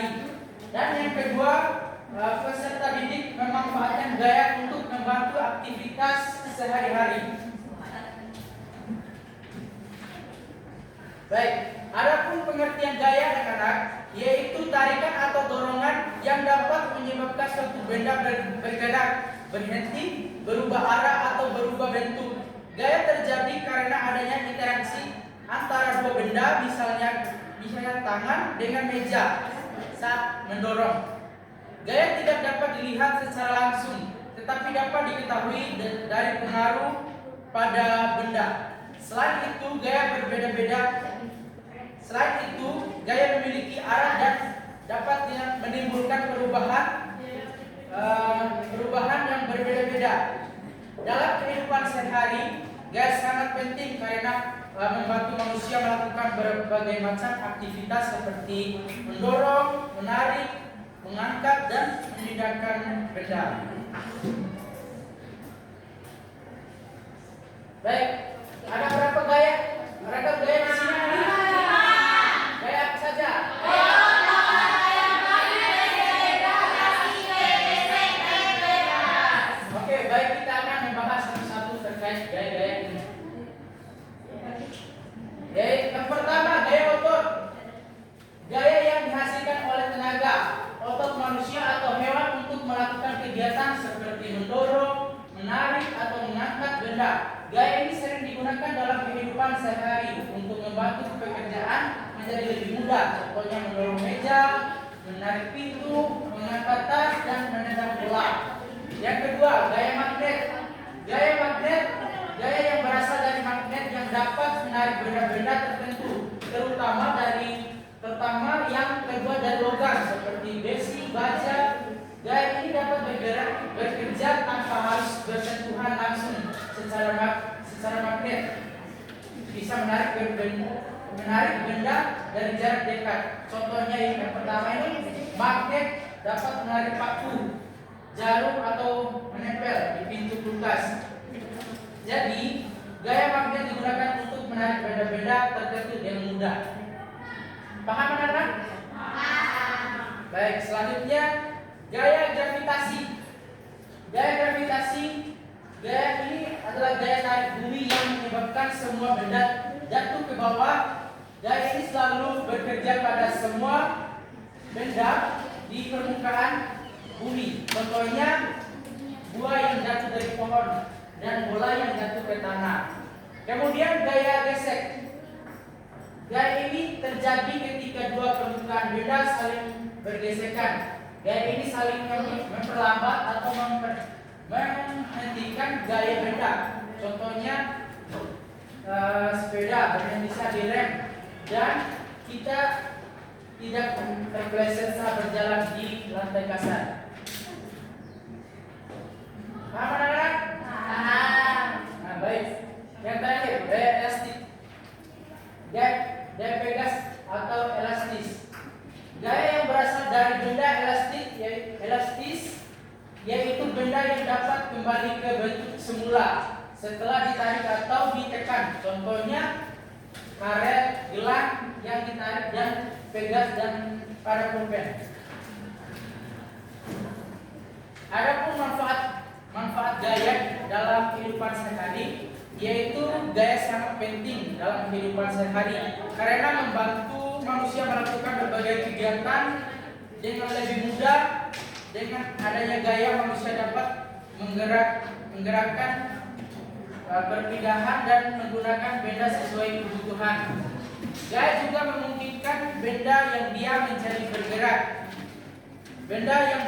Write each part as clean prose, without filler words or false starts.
sehari-hari. Dan yang kedua, peserta didik memanfaatkan gaya untuk membantu aktivitas sehari-hari. Baik, adapun pengertian gaya anak-anak, yaitu tarikan atau dorongan yang dapat menyebabkan suatu benda bergerak, berhenti, berubah arah atau berubah bentuk. Gaya terjadi karena adanya interaksi antara dua benda, misalnya tangan dengan meja saat mendorong. Gaya tidak dapat dilihat secara langsung, tetapi dapat diketahui dari pengaruh pada benda. Selain itu, gaya memiliki arah dan dapat menimbulkan perubahan yang berbeda-beda. Dalam kehidupan sehari-hari, gaya sangat penting karena membantu manusia melakukan berbagai macam aktivitas seperti mendorong, menarik, mengangkat, dan memindahkan benda. Baik, ada berapa gaya? Ada gaya di sini? Gaya apa saja? Oke, baik, kita akan membahas satu-satu terkait gaya-gaya ini. Yang pertama, gaya otot. Gaya yang dihasilkan oleh tenaga otot manusia atau hewan untuk melakukan kegiatan seperti mendorong, menarik, atau mengangkat benda. Gaya ini sering digunakan dalam kehidupan sehari untuk membantu pekerjaan menjadi lebih mudah. Contohnya mendorong meja, menarik pintu, mengangkat tas, dan menendang bola. Yang kedua, gaya magnet. Gaya magnet, gaya yang berasal dari magnet yang dapat menarik benda-benda tertentu, terutama yang terbuat dari logam seperti besi, baja. Gaya ini dapat bekerja tanpa harus bersentuhan langsung secara magnet. Bisa menarik benda dari jarak dekat. Contohnya yang pertama ini, magnet dapat menarik paku, jarum, atau menempel di pintu kulkas. Jadi, gaya magnet digunakan untuk menarik benda-benda tertentu dengan mudah. Paham anak-anak? Baik, selanjutnya gaya gravitasi. Gaya ini adalah gaya tarik bumi yang menyebabkan semua benda jatuh ke bawah. Gaya ini selalu bekerja pada semua benda di permukaan bumi. Contohnya buah yang jatuh dari pohon dan bola yang jatuh ke tanah. Kemudian gaya gesek. Gaya ini terjadi ketika dua permukaan benda saling bergesekan. Gaya ini saling memperlambat atau menghentikan gaya benda. Contohnya sepeda berhenti saat direm dan kita tidak terpeleset saat berjalan di lantai kasar. Paham anak-anak? Nah, baik. Yang terakhir, gaya elastik. Gaya pegas atau elastis. Gaya yang berasal dari benda elastis, yaitu benda yang dapat kembali ke bentuk semula setelah ditarik atau ditekan. Contohnya karet, gelang yang ditarik, dan pegas, dan pada pulpen. Adapun manfaat gaya dalam kehidupan sehari-hari, yaitu gaya sangat penting dalam kehidupan sehari-hari karena membantu manusia melakukan berbagai kegiatan dengan lebih mudah. Dengan adanya gaya, manusia dapat menggerakkan perpindahan dan menggunakan benda sesuai kebutuhan. Gaya juga memungkinkan benda yang diam menjadi bergerak. Benda yang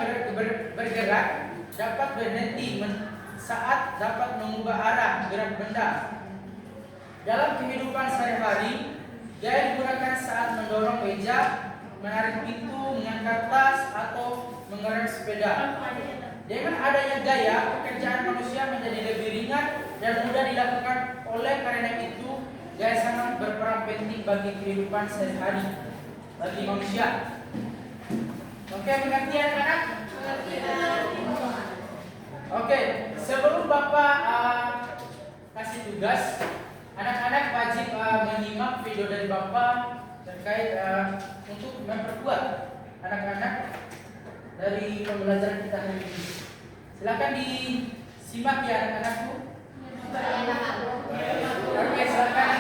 bergerak dapat berhenti saat dapat mengubah arah gerak benda. Dalam kehidupan sehari-hari, gaya digunakan saat mendorong meja, menarik pintu, mengangkat tas, atau mengerem sepeda. Dengan adanya gaya, pekerjaan manusia menjadi lebih ringan dan mudah dilakukan. Oleh karena itu, gaya sangat berperan penting bagi kehidupan sehari-hari bagi manusia. Oke, mengerti anak-anak? Oke, sebelum Bapak kasih tugas, anak-anak wajib menyimak video dari Bapak terkait untuk memperkuat anak-anak dari pembelajaran kita hari ini. Silakan disimak ya anak-anakku. Oke, silakan.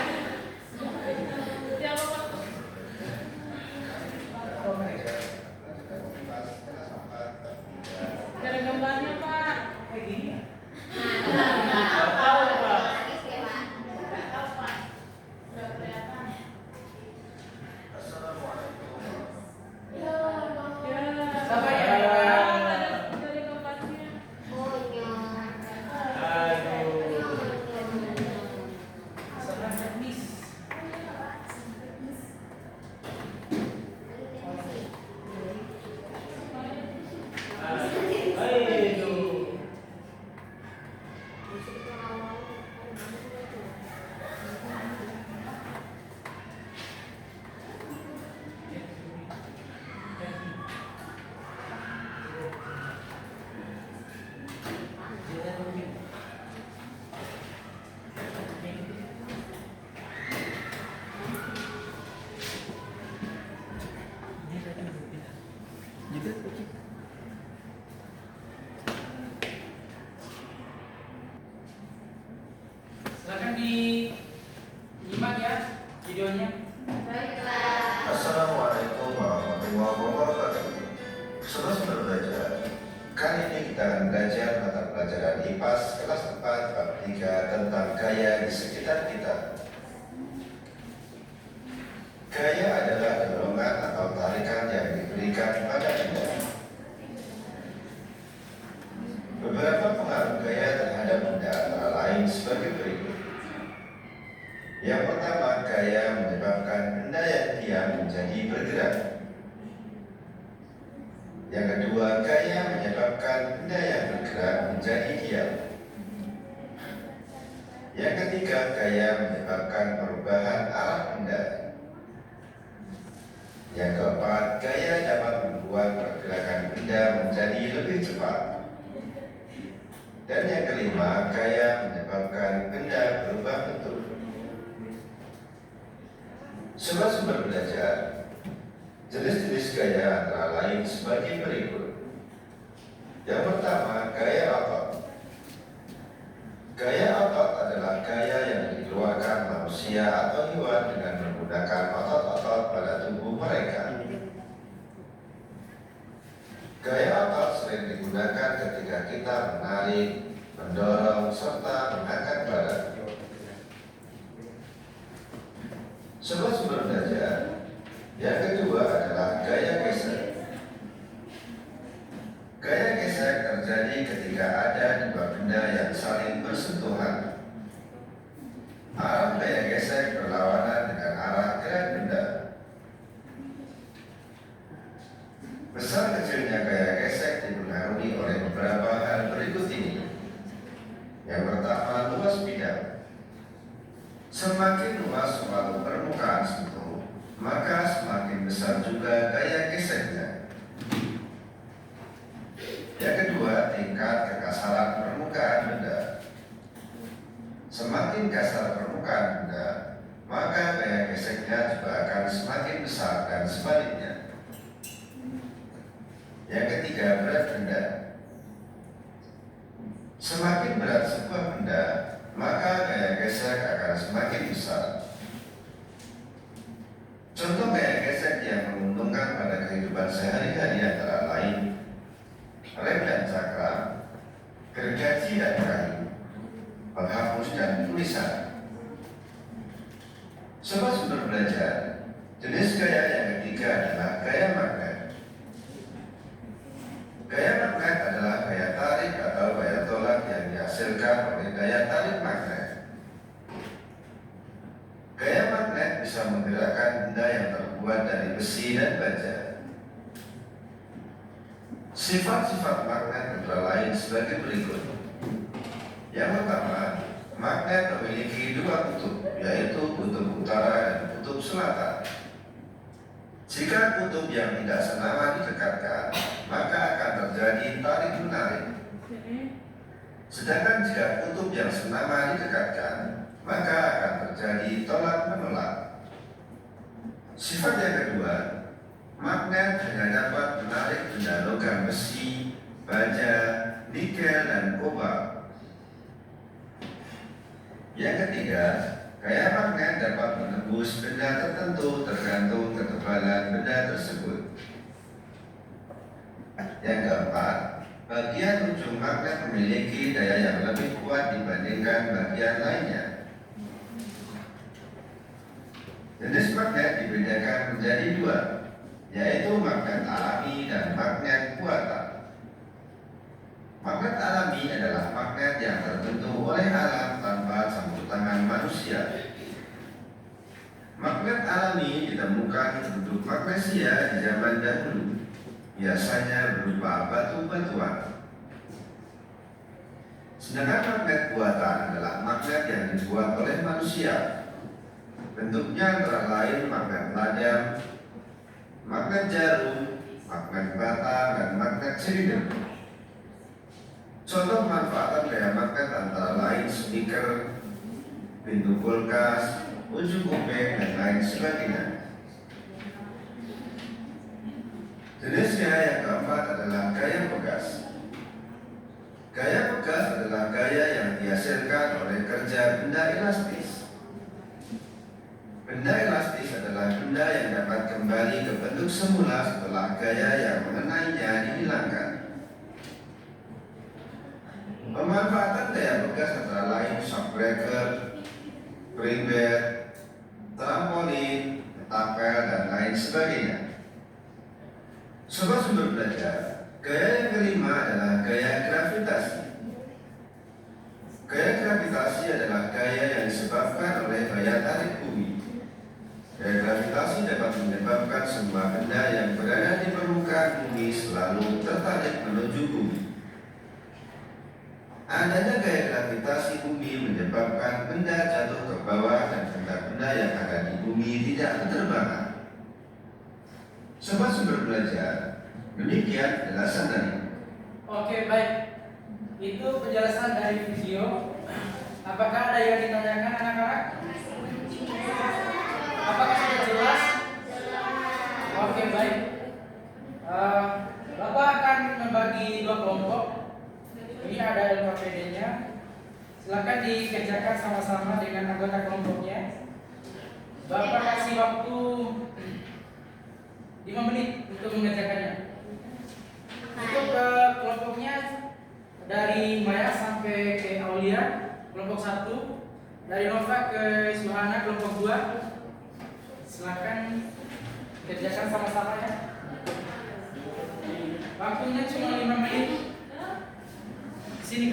Cara gambarnya Pak. Kayak gini ya? Siapa ya? Dari gambarnya. Seorang teknis. Aduh. Silakan disimak ya videonya. Assalamualaikum warahmatullahi wabarakatuh. Saudara belajar, kali ini kita akan belajar mata pelajaran IPAS kelas 4 bab 3 tentang gaya di sekitar kita. Gaya adalah dorongan atau tarikan yang diberikan pada benda. Beberapa pengaruh gaya terhadap benda antara lain sebagai berikut. Yang pertama, gaya menyebabkan benda yang diam menjadi bergerak. Yang kedua, gaya menyebabkan benda yang bergerak menjadi diam. Yang ketiga, gaya menyebabkan perubahan arah benda. Yang keempat, gaya dapat membuat pergerakan benda menjadi lebih cepat. Dan yang kelima, gaya menyebabkan benda berubah bentuk. Sumber belajar, jenis-jenis gaya antara lain sebagai berikut. Yang pertama, gaya otot. Gaya otot adalah gaya yang dikeluarkan manusia atau hewan dengan menggunakan otot-otot pada tubuh mereka. Gaya otot sering digunakan ketika kita menarik, mendorong, serta mengangkat badan. Sumber belajar. Yang kedua adalah gaya gesek. Gaya gesek terjadi ketika ada dua benda yang saling bersentuhan. Arah gaya gesek berlawanan dengan arah gerak benda. Besar kecilnya gaya gesek dipengaruhi oleh beberapa hal berikut ini. Yang pertama, luas bidang. Semakin luas suatu permukaan sentuh, maka semakin besar juga gaya geseknya. Yang kedua, tingkat kekasaran permukaan benda. Semakin kasar permukaan benda, maka gaya geseknya juga akan semakin besar dan sebaliknya. Yang ketiga, berat benda. Semakin berat sebuah benda, maka gaya gesek akan semakin besar. Contoh gaya gesek yang menguntungkan pada kehidupan sehari-hari antara lain rem dan cakra, gergaji dan kayu, penghapus dan tulisan. Sumber belajar, jenis gaya yang ketiga adalah gaya magnet. Gaya magnet adalah gaya tarik atau gaya tolak yang dihasilkan oleh gaya tarik magnet. Gaya magnet bisa menggerakkan benda yang terbuat dari besi dan baja. Sifat-sifat magnet antara lain sebagai berikut. Yang pertama, magnet memiliki dua kutub, yaitu kutub utara dan kutub selatan. Jika kutub yang tidak senama didekatkan, maka akan terjadi tarik-menarik. Sedangkan jika kutub yang senama didekatkan, maka akan terjadi tolak-menolak. Sifat yang kedua, Magnet hanya dapat menarik benda logam besi, baja, nikel, dan kobalt. Yang ketiga, gaya magnet dapat menembus benda tertentu tergantung ketebalan benda tersebut. Yang keempat, bagian ujung magnet memiliki daya yang lebih kuat dibandingkan bagian lainnya. Jenis magnet dibedakan menjadi dua, yaitu magnet alami dan magnet buatan. Magnet alami adalah magnet yang terbentuk oleh alam tanpa campur tangan manusia. Magnet alami ditemukan bentuk magnesia di zaman dahulu, biasanya berupa batu-batuan. Sedangkan magnet buatan adalah magnet yang dibuat oleh manusia. Bentuknya antara lain magnet ladang, magnet jarum, magnet bata, dan magnet silinder. Contoh pemanfaatan gaya magnet antara lain speaker, pintu kulkas, ujung kuping, dan lain sebagainya. Jenis gaya yang keempat adalah gaya pegas. Gaya pegas adalah gaya yang dihasilkan oleh kerja benda elastis. Benda elastis adalah benda yang dapat kembali ke bentuk semula setelah gaya yang mengenainya dihilangkan. Pemanfaatan gaya pegas antara lain shock breaker, spring bed, trampolin, tapel, dan lain sebagainya. Sobat sumber belajar, gaya yang kelima adalah gaya gravitasi. Gaya gravitasi adalah gaya yang disebabkan oleh gaya tarik bumi. Gaya gravitasi dapat menyebabkan semua benda yang berada di permukaan bumi selalu tertarik menuju bumi. Adanya gaya gravitasi bumi menyebabkan benda jatuh ke bawah dan benda-benda yang ada di bumi tidak berterbangan. Sobat sumber belajar, demikian penjelasan dari. Oke, baik. Itu penjelasan dari video. Apakah ada yang ditanyakan anak-anak? Apakah sudah jelas? Oke, baik. Bapak akan membagi dua kelompok. Ini ada LKPD-nya. Silakan dikerjakan sama-sama dengan anggota kelompoknya. Bapak kasih waktu 5 menit untuk mengerjakannya. Untuk kelompoknya dari Maya sampai ke Aulia, kelompok 1. Dari Nova ke Suhana, kelompok 2. Silakan kerjakan sama-sama ya. Waktunya cuma 5 menit. Sini.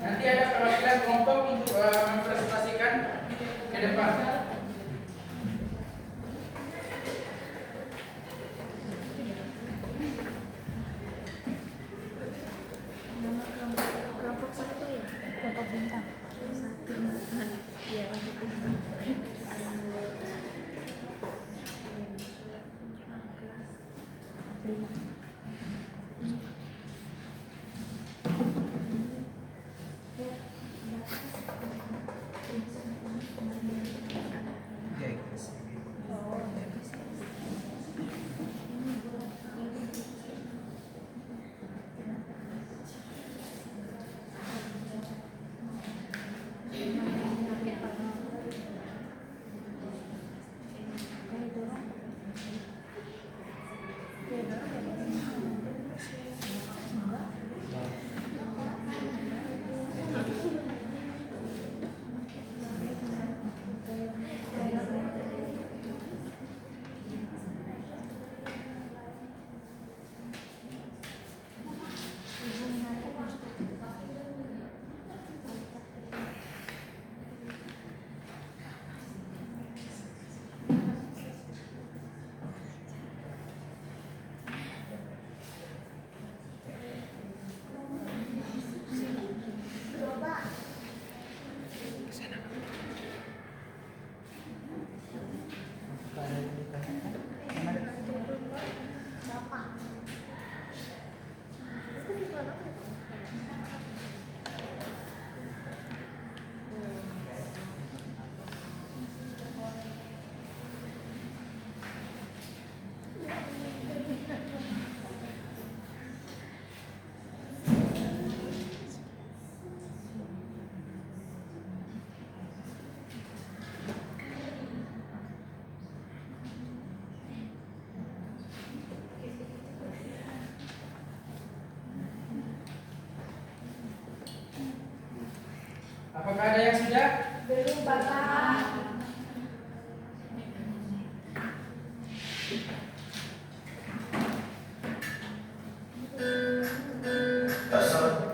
Nanti ada perwakilan kelompok untuk mempresentasikan ke depan. Kelompok satu ya, kelompok bintang satu. Iya, kelompok bintang. sudah? Belum Bapak. Dasar.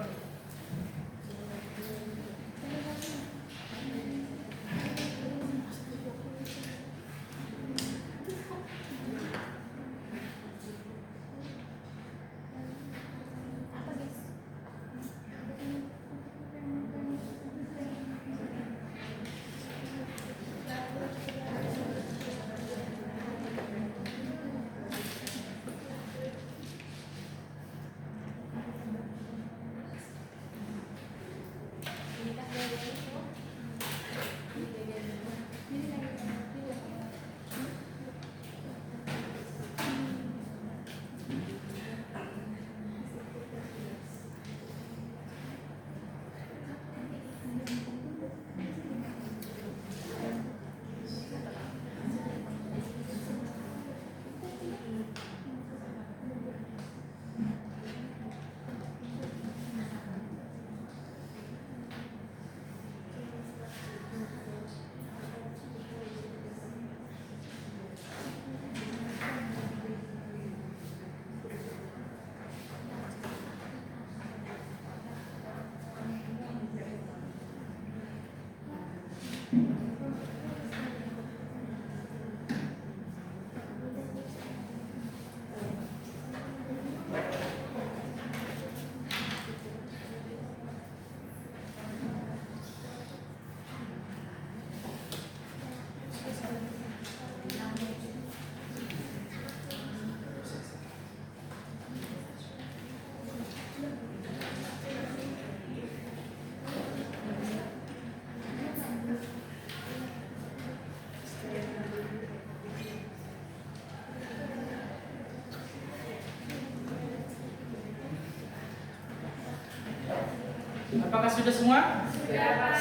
Apakah sudah semua? Sudah, Pak.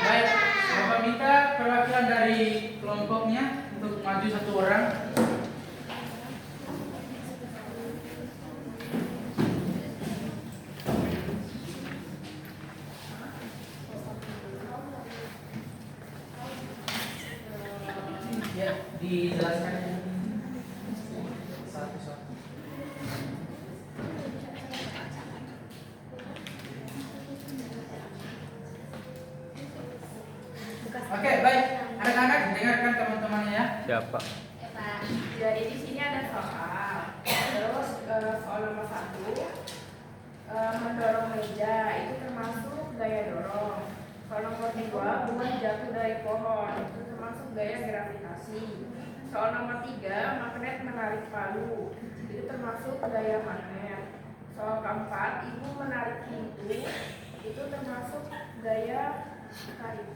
Baik, Bapak minta perwakilan dari kelompoknya untuk maju satu orang. Ya, dijelaskan satu-satu. Oke, baik. Anak-anak dengarkan teman-temannya ya. Siapa? Ya, Pak. Jadi di sini ada soal. Terus soal nomor 1 mendorong meja itu termasuk gaya dorong. Soal nomor 2 bunga jatuh dari pohon itu termasuk gaya gravitasi. Soal nomor 3 magnet menarik palu itu termasuk gaya magnet. Soal keempat ibu menarik pintu itu termasuk gaya tarik.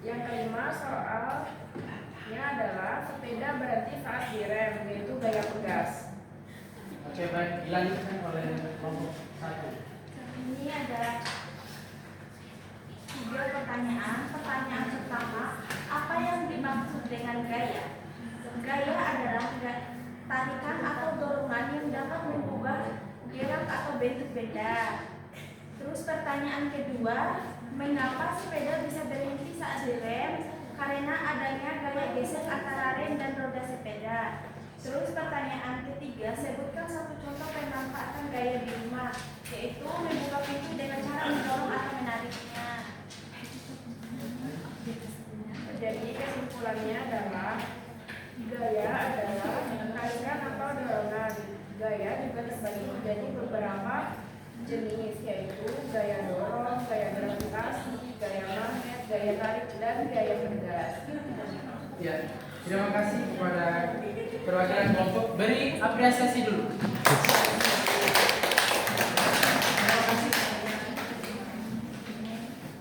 Yang kelima soalnya adalah sepeda berhenti saat direm, yaitu gaya pegas. Oke, baik. Dilanjutkan oleh kelompok 1. Ini ada 3 pertanyaan. Pertanyaan pertama, apa yang dimaksud dengan gaya? Gaya adalah tarikan atau dorongan yang dapat mengubah gerak atau bentuk benda. Terus pertanyaan kedua, mengapa sepeda bisa berhenti saat direm? Karena adanya gaya gesek antara rem dan roda sepeda. Terus pertanyaan ketiga, sebutkan satu contoh pemanfaatan gaya di rumah, yaitu membuka pintu dengan cara mendorong atau menariknya. Jadi kesimpulannya adalah gaya adalah tarikan atau dorongan. Gaya juga terbagi menjadi beberapa jenis, yaitu gaya dorong, gaya gravitasi, gaya magnet, gaya tarik, dan gaya pegas. Ya, terima kasih kepada perwakilan kelompok. Beri apresiasi dulu. Terima kasih.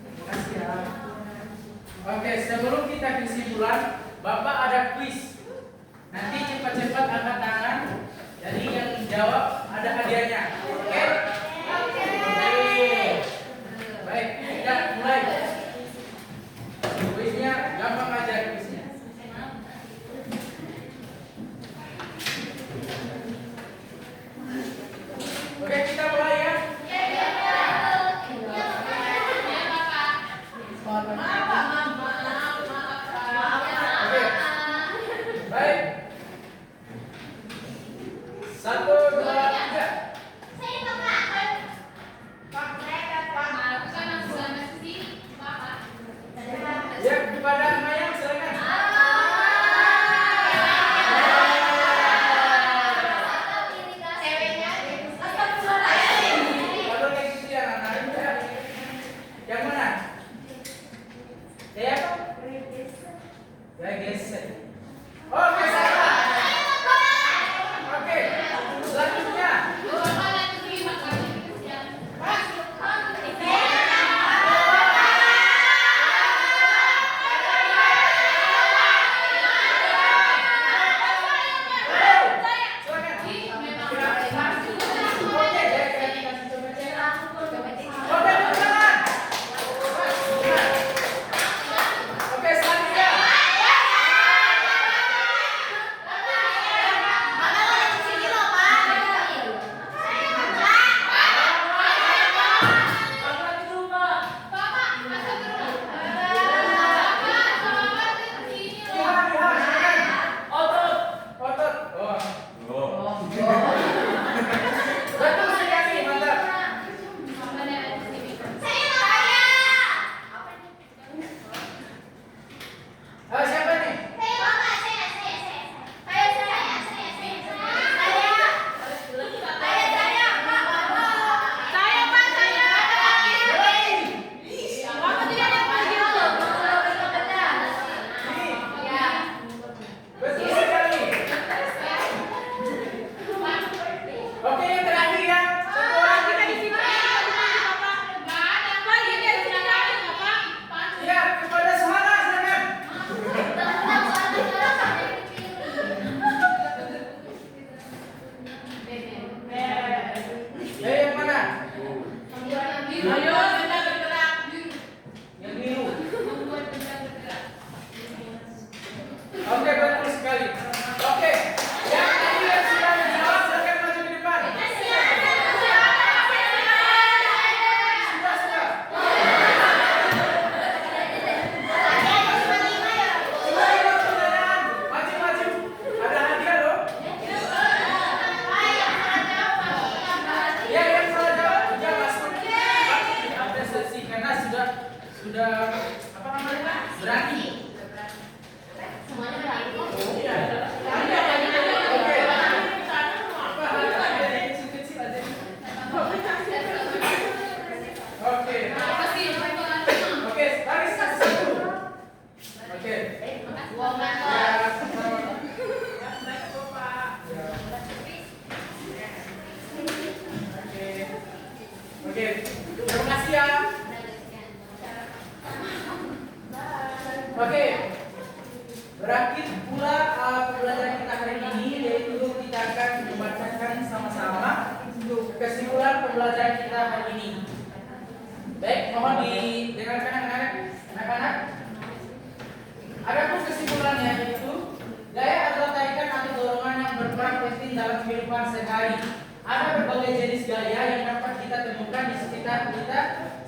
Terima kasih ya. Oke, sebelum kita kesimpulan, Bapak ada kuis. Nanti cepat-cepat angkat tangan. Jadi yang jawab ada hadiahnya. Oke? Oke. Baik, kita mulai. Kuisnya gampang aja kuisnya. Oke, kita mulai ya. apa namanya? Berani. Semuanya berani. Iya. Oke. Apa ada kecil-kecil aja. Oke. Oke, tarik satu. Oke. Oke. Terima kasih ya. Oke. Berakhir pula pembelajaran kita hari ini, yaitu kita akan membacakan sama-sama kesimpulan pembelajaran kita hari ini. Baik, mohon didengarkan anak-anak. Adapun kesimpulannya yaitu gaya adalah tarikan atau dorongan yang berperan penting dalam kehidupan sehari-hari. Ada berbagai jenis gaya yang dapat kita temukan di sekitar kita,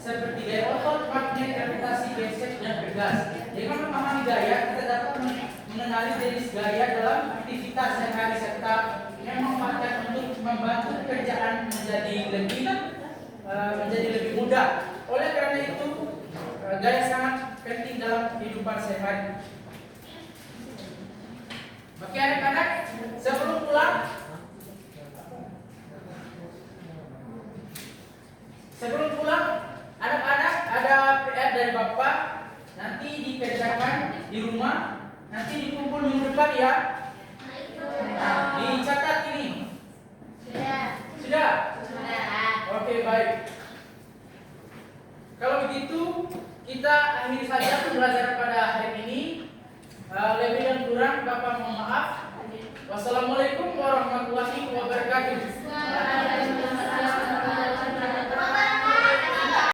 seperti gaya otot, magnet, gravitasi, gesek, dan pegas. Dengan memahami gaya, kita dapat mengenali jenis gaya dalam aktivitas sehari-hari serta yang memanfaatkan untuk membantu pekerjaan menjadi lebih mudah. Oleh karena itu, gaya sangat penting dalam kehidupan sehari-hari. Oke anak-anak, sebelum pulang, anak-anak ada PR dari Bapak, nanti dikerjakan di rumah, nanti dikumpul minggu depan ya. Nah, dicatat ini. Sudah? Oke, baik. Kalau begitu, kita akhiri saja pembelajaran pada hari ini. Lebih dan kurang Bapak mohon maaf.